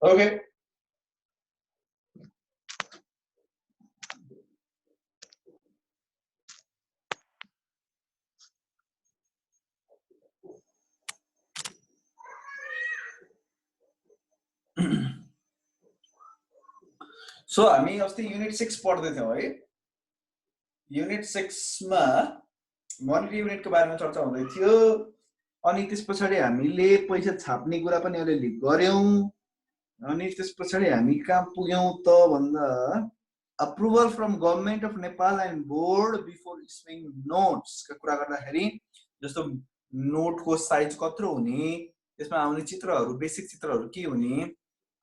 Okay. So हामी अस्ति unit 6 पढ्दै थियौ है। युनिट 6 मा मोनेटरी युनिट को बारेमा चर्चा हुँदै थियो। अनि त्यसपछि हामीले पैसा छाप्ने कुरा पनि अलिअलि गर्यौं। अनि त्यसपछि हामी कहाँ पुग्यौं त भन्दा approval from government of Nepal and board before issuing notes का कुरा गर्दाखेरि जस्तो नोट को साइज कत्रो हुने, त्यसमा आउने चित्रहरू बेसिक चित्रहरू के हुने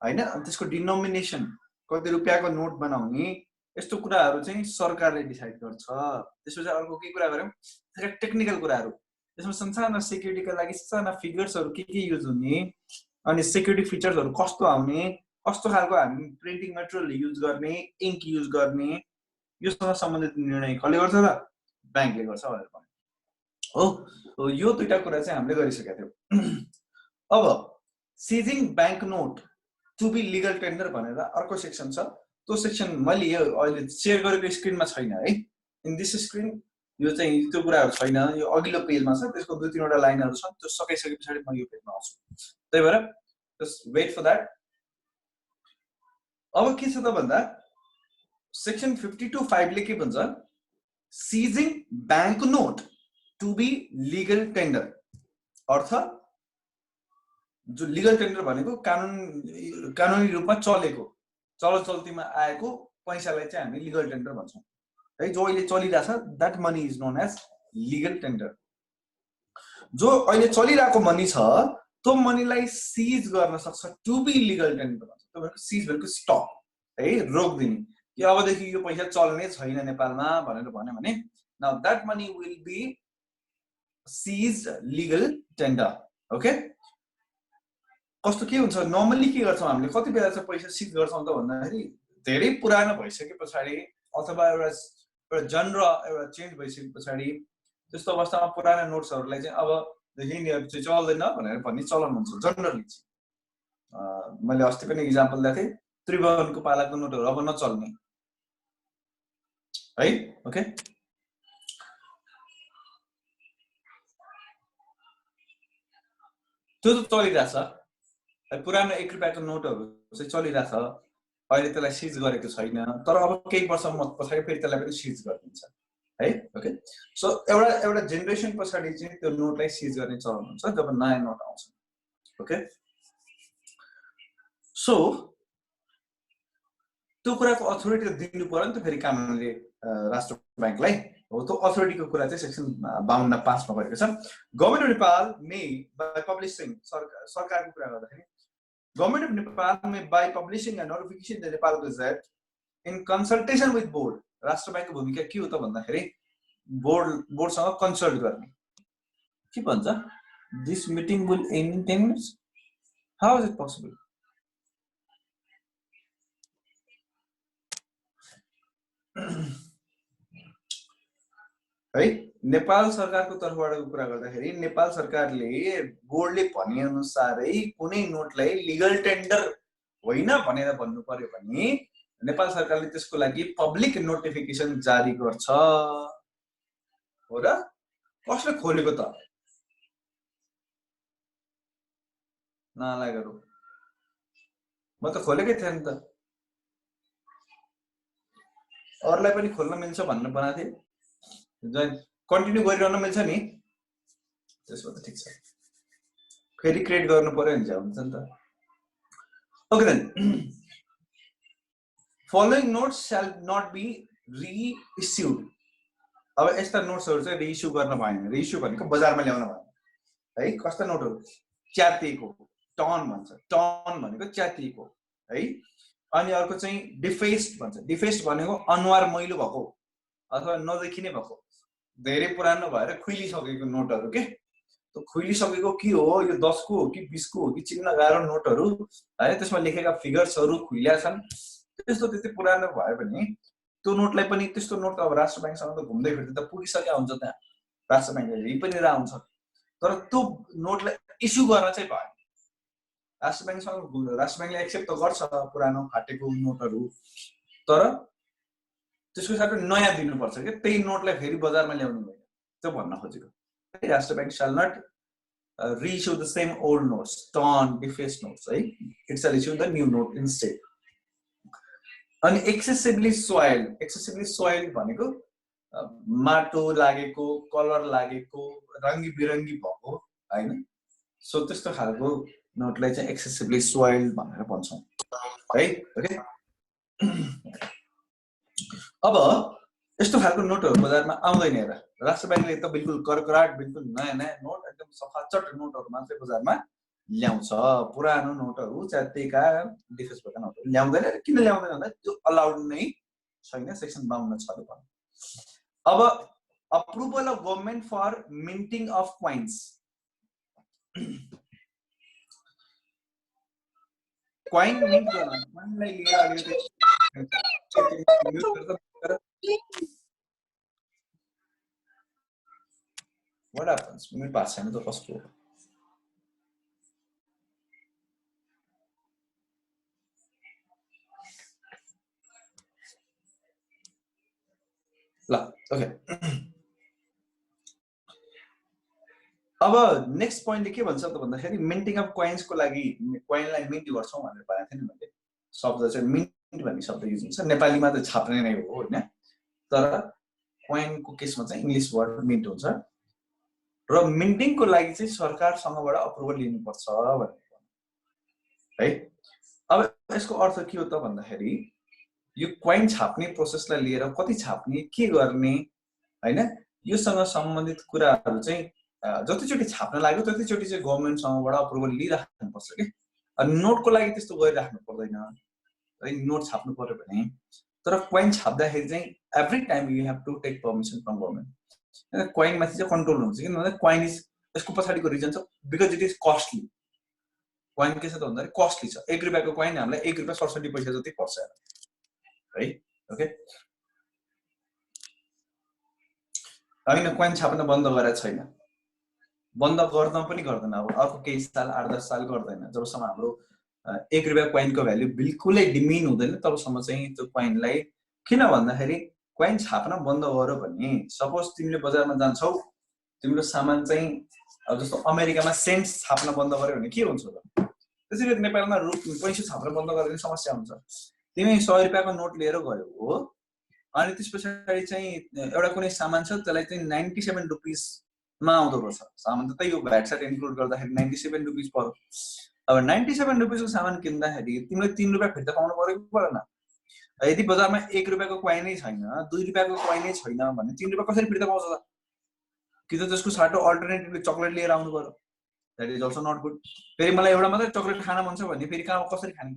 हैन, अनि त्यसको डिनोमिनेसन कति रुपैयाँको नोट बनाउने, यस्तो कुराहरू चाहिँ सरकारले डिसाइड गर्छ। त्यसपछि अर्को के कुरा गर्यौं, त्यसका टेक्निकल कुराहरू, त्यसमा संसारमा सेक्युरिटीका लागि साना फिगर्सहरू के युज हुने, अनि सेक्युरिटी फिचर्सहरू कस्तो आउने, कस्तो खालको हामी प्रिन्टिङ मटेरियल युज गर्ने, इङ्क युज गर्ने, योसँग सम्बन्धित निर्णय कसले गर्छ त? ब्याङ्कले गर्छ भनेर भन्यो हो। यो दुईटा कुरा चाहिँ हामीले गरिसकेका थियौं। अब seizing bank note to be legal tender भनेर अर्को सेक्सन छ। त्यो सेक्सन मैले यो अहिले शेयर गरेको स्क्रिनमा छैन है, इन दिस स्क्रिन यो चाहिँ त्यो कुराहरू छैन, यो अघिल्लो पेजमा छ। त्यसको दुई तीनवटा लाइनहरू छन्, त्यो सकाइसके पछाडि म यो पेजमा आउँछु। त्यही भएर जस्ट वेट फर दैट। अब के छ त भन्दा सेक्सन 52(5) ले के भन्छ, seizing bank note to be legal tender, अर्थ जो लिगल टेन्डर भनेको कानुनी रूपमा चलेको, चलचल्तीमा आएको पैसालाई चाहिँ हामी लिगल टेन्डर भन्छौं है। जो अहिले चलिरहेछ that money is known as legal tender. जो अहिले चलिरहेको मनी छ त्यो मनीलाई सिज गर्न सक्छ, टु बी लिगल टेन्डर भन्छ। त्यो भनेको सिज भनेको स्टप है, रोक्दिने कि अबदेखि यो पैसा चल्ने छैन नेपालमा भनेर भन्यो भने now that money will be seized legal tender. Okay, कस्तो के हुन्छ, नर्मली के गर्छौं हामीले, कति बेला चाहिँ पैसा सिज गर्छौं त भन्दाखेरि धेरै पुरानो भइसके पछाडि अथवा एउटा जनर एउटा चेन्ज भइसके पछाडि त्यस्तो अवस्थामा पुरानो नोट्सहरूलाई चाहिँ अब यिनीहरू चाहिँ चल्दैन भनेर भन्ने चलन हुन्छ जनरली। मैले अस्ति पनि इक्जाम्पल दिएको थिएँ, त्रिभुवनको पालाको नोटहरू अब नचल्ने है। ओके, त्यो त चलिरहेछ, पुरानो 1 रुपैयाँको नोटहरू चाहिँ चलिरहेछ। अहिले त्यसलाई सिज गरेको छैन, तर अब केही वर्ष पछाडि फेरि त्यसलाई पनि सिज गरिदिन्छ है। ओके, सो एउटा जेनेरेसन पछाडि चाहिँ त्यो नोटलाई सिज गर्ने चलन हुन्छ जब नयाँ नोट आउँछ। ओके, सो त्यो कुराको अथोरिटी दिनु पर्यो नि त फेरि कानुनले राष्ट्र बैंकलाई हो। त्यो अथोरिटीको कुरा चाहिँ सेक्सन 52(5) मा गरेको छ। Government of Nepal may by publishing, सरकारको कुरा गर्दाखेरि government of Nepal may by publishing and notification the Nepal gazette in consultation with board. राष्ट्र बैंकको भूमिका के हो त भन्दाखेरि बोर्डसँग कन्सल्ट गर्ने। के भन्छ, this meeting will and in 10 minutes, how is it possible? है, नेपाल सरकारको तर्फबाट कुरा गर्दाखेरि नेपाल सरकारले बोर्डले भने अनुसारै कुनै नोटलाई लिगल टेन्डर होइन भनेर भन्नु पर्यो भने नेपाल सरकारले त्यसको लागि पब्लिक नोटिफिकेसन जारी गर्छ। हो र, कसले खोलेको त? नालायकहरु, म त खोलेकै थिएन त, अरूलाई पनि खोल्न मिल्छ भनेर बनाथे। कन्टिन्यू गरिरहन मिल्छ नि, त्यसो त ठीक छ, फेरि क्रिएट गर्नु पर्यो नि हुन्छ नि त। Okay then, following notes shall not be reissued. अब यस्ता नोट्सहरु चाहिँ री-इस्यु गर्न भएन। री-इस्यु भनेको बजारमा ल्याउन भएन है। कस्ता नोटहरु? च्यातिएको, टर्न भन्छ, टर्न भनेको च्यातिएको है। अनि अर्को चाहिँ डिफेस्ड भन्छ। डिफेस्ड भनेको अनुहार मैलो भएको अथवा नदेखिने भएको, धेरै पुरानो भएर खुइलिसकेको नोटहरु के। त्यो खुइलिसकेको के हो, यो 10 को हो कि 20 को हो कि चिन्न गाह्रो नोटहरु है, त्यसमा लेखेका फिगर्सहरु खुइल्या छन्, त्यस्तो त्यति पुरानो भयो भने त्यो नोटलाई पनि, त्यस्तो नोट त अब राष्ट्र बैंकसँग त घुम्दै फिर्दै त पुगिसकेको हुन्छ, त्यहाँ राष्ट्र बैंकले यही पनि राख्छ, तर त्यो नोटलाई इस्यु गर्न चाहिँ भएन। राष्ट्र ब्याङ्कले एक्सेप्ट त गर्छ पुरानो फाटेको नोटहरू, तर त्यसको साथै नयाँ दिनुपर्छ कि त्यही नोटलाई फेरि बजारमा ल्याउनु भएन, त्यो भन्न खोजेको। राष्ट्र bank shall not reissue the same old notes, torn, defaced notes, है, it shall issue the new note instead. अनि एक्सेसिभली सोइल भनेको माटो लागेको, कलर लागेको, रङ्गी बिरङ्गी भएको हैन, सो त्यस्तो खालको नोटलाई चाहिँ एक्सेसिभली सोइल भनेर भन्छौँ है। ओके, अब यस्तो खालको नोटहरू बजारमा आउँदैन। हेर, राष्ट्र ब्याङ्कले त बिल्कुल करकराट, बिल्कुल नयाँ नोट, एकदम सफाचट नोटहरू मात्रै बजारमा ल्याउँछ। पुरानो नोटहरू च्यातिएका डिफेस भएका नोटहरू ल्याउँदैन। किन ल्याउँदैन भन्दा त्यो अलाउड नै छैन सेक्सन 52 छ ले भन्नु। अब approval of government for minting of coins, coin mint गर्न, क्वाइनलाई लिएर अलिकति what happens म्युट भएको छैन त कसको? ल ओके, अब नेक्स्ट पोइन्टले के भन्छ त भन्दाखेरि मिन्टिङ अफ क्वाइन्सको लागि क्वाइनलाई मिन्ट गर्छौँ भनेर भनेको थिएँ नि मैले। शब्द चाहिँ मिन्ट भन्ने शब्द युज हुन्छ, नेपालीमा त छाप्ने नै हो होइन, तर क्वाइनको केसमा चाहिँ इङ्ग्लिस वर्ड मिन्ट हुन्छ। र मिन्टिङको लागि चाहिँ सरकारसँगबाट अप्रुभल लिनुपर्छ भनेर है। अब यसको अर्थ के हो त भन्दाखेरि यो क्वाइन छाप्ने प्रोसेसलाई लिएर कति छाप्ने, के गर्ने हैन, योसँग सम्बन्धित कुराहरू चाहिँ जतिचोटि छाप्न लाग्यो त्यतिचोटि चाहिँ गभर्नमेन्टसँगबाट अप्रुभल लिइराख्नुपर्छ कि। अनि नोटको लागि त्यस्तो गरिराख्नु पर्दैन है, नोट छाप्नु पर्यो भने। तर क्वाइन छाप्दाखेरि चाहिँ every time you have to take permission from government. क्वाइनमाथि चाहिँ कन्ट्रोल हुन्छ, किन भन्दा क्वाइन इज, यसको पछाडिको रिजन छ because it is costly. Coin के छ त भन्दाखेरि कस्टली छ। 1 रुपियाँको क्वाइन हामीलाई 1 रुपियाँ 67 पैसा जति पर्छ है। ओके, होइन क्वाइन छाप्न बन्द गरेको छैन, बन्द गर्न पनि गर्दैन। अब अर्को केही साल 8-10 साल गर्दैन, जबसम्म हाम्रो 1 रुपियाँ क्वाइनको भ्याल्यु बिल्कुलै डिमिन हुँदैन तबसम्म चाहिँ त्यो क्वाइनलाई, किन भन्दाखेरि क्वाइन छाप्न बन्द गर्यो भने सपोज तिमीले बजारमा जान्छौ, तिम्रो सामान चाहिँ जस्तो अमेरिकामा सेन्ट्स छाप्न बन्द गर्यो भने के हुन्छ त? त्यसैले नेपालमा पैसा छाप्न बन्द गरेर समस्या हुन्छ। तिमी 100 रुपियाँको नोट लिएर गयो हो, अनि त्यस पछाडि चाहिँ एउटा कुनै सामान छ त्यसलाई चाहिँ 97 रुपिसमा आउँदो रहेछ सामान, त त्यही हो भ्याट सेट इन्क्लुड गर्दाखेरि 97 रुपिस पर्यो। अब 97 रुपिसको सामान किन्दाखेरि तिमीले 3 रुपियाँ फिर्ता पाउनु पर्यो कि परेन? यदि बजारमा 1 रुपियाँको क्वाइनै छैन, 2 रुपियाँको क्वाइनै छैन भने 3 रुपियाँ कसरी फिर्ता पाउँछ त? कि त त्यसको साटो अल्टरनेटिभली चक्लेट लिएर आउनु पर्यो। That is also not good. फेरि मलाई एउटा मात्रै चक्लेट खान मन छ भने फेरि कहाँ कसरी खाने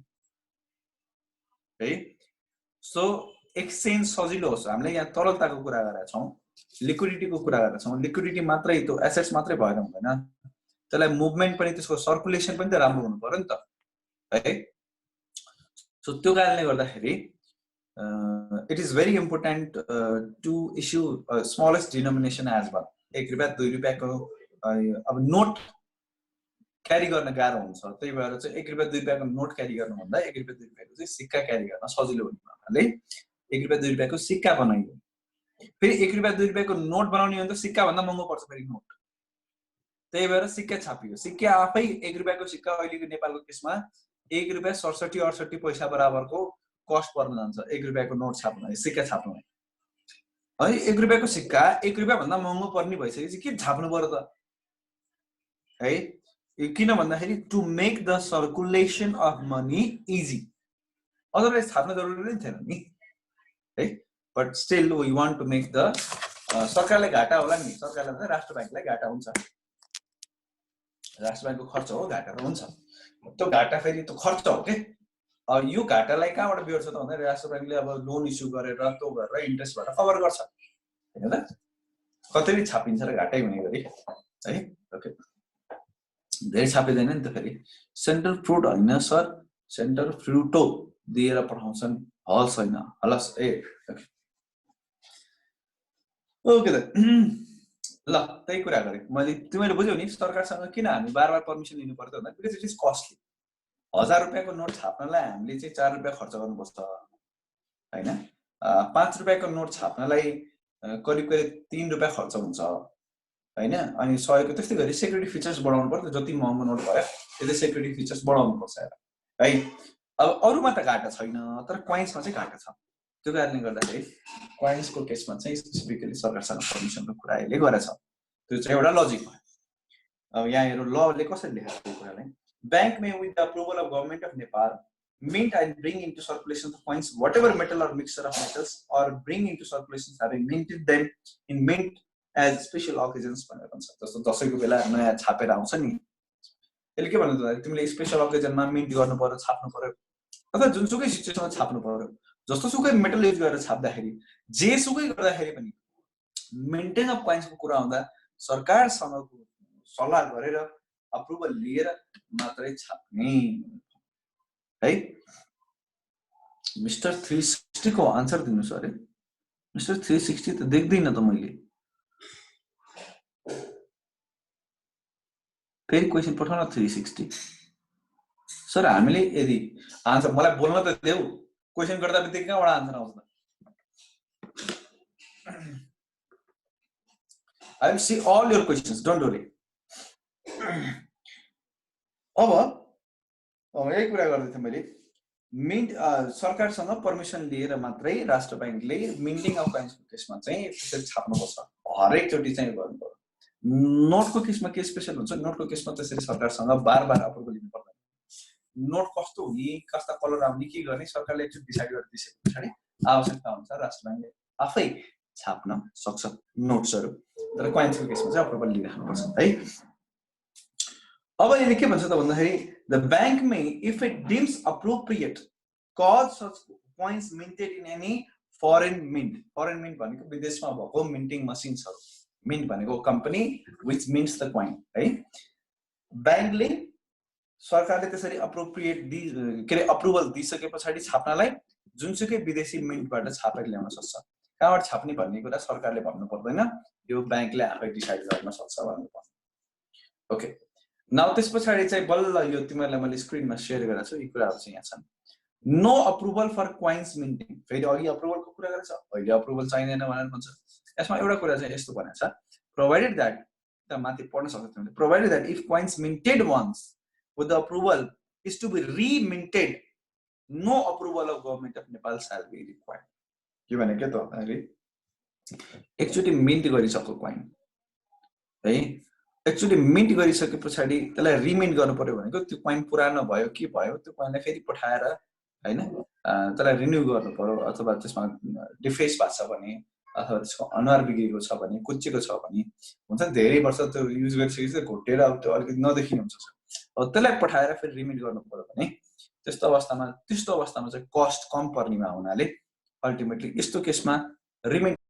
है? सो एक्सचेन्ज सजिलो होस्। हामीले यहाँ तरलताको कुरा गरेका छौँ, लिक्विडिटीको कुरा गरेका छौँ। लिक्विडिटी मात्रै त्यो एसेट्स मात्रै भएर हुँदैन, त्यसलाई मुभमेन्ट पनि, त्यसको सर्कुलेसन पनि त राम्रो हुनु पर्यो नि त है। सो त्यो कारणले गर्दाखेरि it is very important to issue smallest denomination as well. 1 रुपियाँ 2 रुपियाँको अब नोट क्यारी गर्न गाह्रो हुन्छ, त्यही भएर चाहिँ 1 रुपियाँ 2 रुपियाँको नोट क्यारी गर्नुभन्दा 1 रुपियाँ 2 रुपियाँको चाहिँ सिक्का क्यारी गर्न सजिलो हुने हुनाले 1 रुपियाँ 2 रुपियाँको सिक्का बनाइयो। फेरि 1 रुपियाँ 2 रुपियाँको नोट बनाउने हो भने त सिक्का भन्दा महँगो पर्छ फेरि नोट, त्यही भएर सिक्का छापियो। सिक्का आफै 1 रुपियाँको सिक्का अहिलेको नेपालको केसमा 1 रुपियाँ 67-68 पैसा बराबरको कस्ट पर्न जान्छ 1 रुपियाँको नोट छाप्न, सिक्का छाप्नु है। 1 रुपियाँको सिक्का 1 रुपियाँ भन्दा महँगो पर्ने भइसकेपछि के छाप्नु पर्यो त है? किन भन्दाखेरि to make the circulation of money easy, otherwise छाप्न जरुरी नै थिएन नि है। But still we want to make the, सरकारलाई घाटा होला नि, सरकारलाई चाहिँ राष्ट्र ब्याङ्कलाई घाटा हुन्छ, राष्ट्र ब्याङ्कको खर्च हो, घाटा त हुन्छ। त्यो घाटा फेरि त्यो खर्च हो के। अब यो घाटालाई कहाँबाट बिहोर्छ त भन्दाखेरि राष्ट्र ब्याङ्कले अब लोन इस्यु गरेर त्यो गरेर इन्ट्रेस्टबाट कभर गर्छ हैन त, कतै छापिन्छ र घाटै हुने गरी है। ओके, धेरै छापिँदैन नि त फेरि। सेन्ट्रल फ्रुट होइन सर, सेन्ट्रल फ्रुटो दिएर पठाउँछन्, हल्स होइन हलस ए। ओके त ल, त्यही कुरा गरेँ मैले। तिमीले बुझ्यौ नि सरकारसँग किन हामी बार बार पर्मिसन लिनु पर्छ भन्दा बिकज इट इज कस्टली। 1000 रुपैयाँको नोट छाप्नलाई हामीले चाहिँ 4 रुपैयाँ खर्च गर्नुपर्छ हैन 5 रुपैयाँको नोट छाप्नलाई करिब करिब 3 रुपैयाँ खर्च हुन्छ हैन अनि 100 को त्यस्तै गरी सेक्युरिटी फिचर्स बढाउनु पर्छ जति महँगो नोट भयो त्यति सेक्युरिटी फिचर्स बढाउनु पर्छ है अब अरुमा त घाटा छैन तर क्वाइन्समा चाहिँ घाटा छ त्यो कारणले गर्दाखेरि क्वाइन्सको केसमा चाहिँ स्पेसिफिकली सरकारसँग परमिसनको कुरा अहिले गरेछ त्यो चाहिँ एउटा लजिक भयो अब यहाँ हेरौँ लले कसरी लेखेको त्यो कुरालाई bank may with the approval of government of Nepal mint and bring into circulation the coins whatever metal or mixture of metals or bring into circulation having minted them in mint as special occasions भनेर भन्छ जस्तो दशैंको बेला नयाँ छापेर आउँछ नि यसले के भन्नु त तिमीले स्पेशल ओकेजनमा मिन्ट गर्नु पर्यो छाप्नु पर्यो अथवा जुनसुकै सिचुएसनमा छाप्नु पर्यो जस्तोसुकै मेटल युज गरेर छाप्दाखेरि जेसुकै गर्दाखेरि पनि मेन्टेन अफ कॉइन्सको कुरा आउँदा सरकारसँग सल्लाह गरेर अप्रुभल लिएर मात्रै छाप्ने है मिस्टर 360 को आन्सर दिनुस् अरे मिस्टर 360 त देख्दैन त मैले फेरि क्वेशन पठाउन 360 सर हामीले यदि आन्सर मलाई बोल्न त देऊ क्वेशन गर्दा बित्तिकै कहाँबाट आन्सर आउँछ I will see all your questions don't worry अब यही कुरा गर्दै थिएँ मैले मिन्ट सरकारसँग पर्मिसन लिएर मात्रै राष्ट्र बैंकले मिन्टिङ अफ कॉइन्सको केसमा चाहिँ त्यसरी छाप्नुपर्छ हरेक चोटी चाहिँ गर्नु पर्यो नोटको केसमा के स्पेशल हुन्छ नोटको केसमा त्यसरी सरकारसँग बार अप्रुभल लिनु पर्दैन नोट कस्तो हुने कस्ता कलर आउने के गर्ने सरकारले एकचोटि डिसाइड गरेर दिइसकेपछि आवश्यकता अनुसार राष्ट्र बैंकले आफै छाप्न सक्छ नोट्सहरु तर कॉइन्सको केसमा चाहिँ अप्रुभल लिइराख्नुपर्छ है अब यसले के भन्छ त भन्दाखेरि the bank may if it deems appropriate cause such coins minted in any foreign mint भनेको विदेशमा भएको मिन्टिङ मसिन्सहरु mint भनेको company which mints the coin है बैंकले सरकारले त्यसरी अप्रोप्रिएट के रे अप्रुभल दिइसकेपछि छाप्नलाई जुनसुकै विदेशी मिन्टबाट छापेर ल्याउन सक्छ कहाँबाट छाप्ने भन्ने कुरा सरकारले भन्नु पर्दैन यो बैंकले आफै डिसाइड गर्न सक्छ भन्नु पर्छ ओके नाउ त्यसपछि चाहिँ बल्ल यो तिमीहरुलाई मैले स्क्रिनमा शेयर गरेको छु यी कुराहरु चाहिँ यहाँ छन् नो अप्रुभल फर क्वाइन्स मिन्टिङ फेरि अघि अप्रुभलको कुरा गरेछ अहिले अप्रुभल चाहिँदैन भनेर भन्छ यसमा एउटा कुरा चाहिँ यस्तो भनेको छ प्रोवाइडेड दैट त माथि पढ्न सक्छौ तिमीले provided that if coins minted once with the approval is to be re-minted no approval of government of Nepal shall be required के भनेको त अहिले एकचोटी मिन्ट गरिसक्यो क्वाइन है एकचोटी मिन्ट गरिसकेपछि त्यसलाई रिमिन्ट गर्नु पर्यो भनेको त्यो क्वाइन पुरानो भयो के भयो त्यो क्वाइनलाई फेरि पठाएर हैन त्यसलाई रिन्यू गर्नु पर्यो अथवा त्यसमा डिफेस भएको छ भने अथवा त्यसको अनुहार बिग्रेको छ भने कुच्चेको छ भने हुन्छ धेरै वर्ष त्यो युज गरिसकेपछि घोटेर अब त्यो अलिकति नदेखिनु हुन्छ अब त्यसलाई पठाएर फेरि रिमिट गर्नु पर्यो भने त्यस्तो अवस्थामा चाहिँ कस्ट कम पर्नेमा हुनाले अल्टिमेटली यस्तो केसमा रिमिट